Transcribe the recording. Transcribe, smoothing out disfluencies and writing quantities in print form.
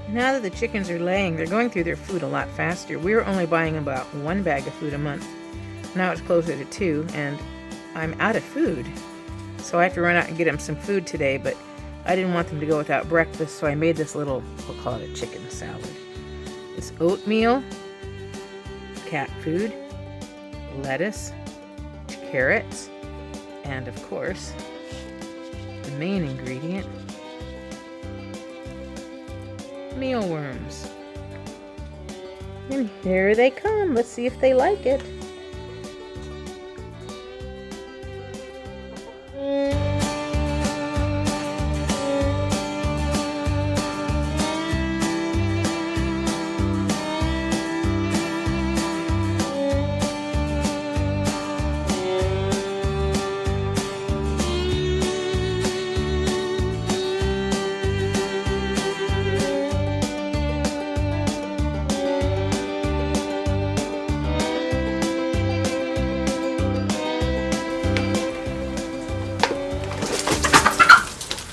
Now that the chickens are laying, they're going through their food a lot faster. We were only buying about 1 bag of food a month. Now it's closer to 2, and I'm out of food. So I have to run out and get them some food today, but I didn't want them to go without breakfast, so I made this little, we'll call it a chicken salad. It's oatmeal, cat food, lettuce, carrots, and of course, the main ingredient, mealworms. And here they come. Let's see if they like it.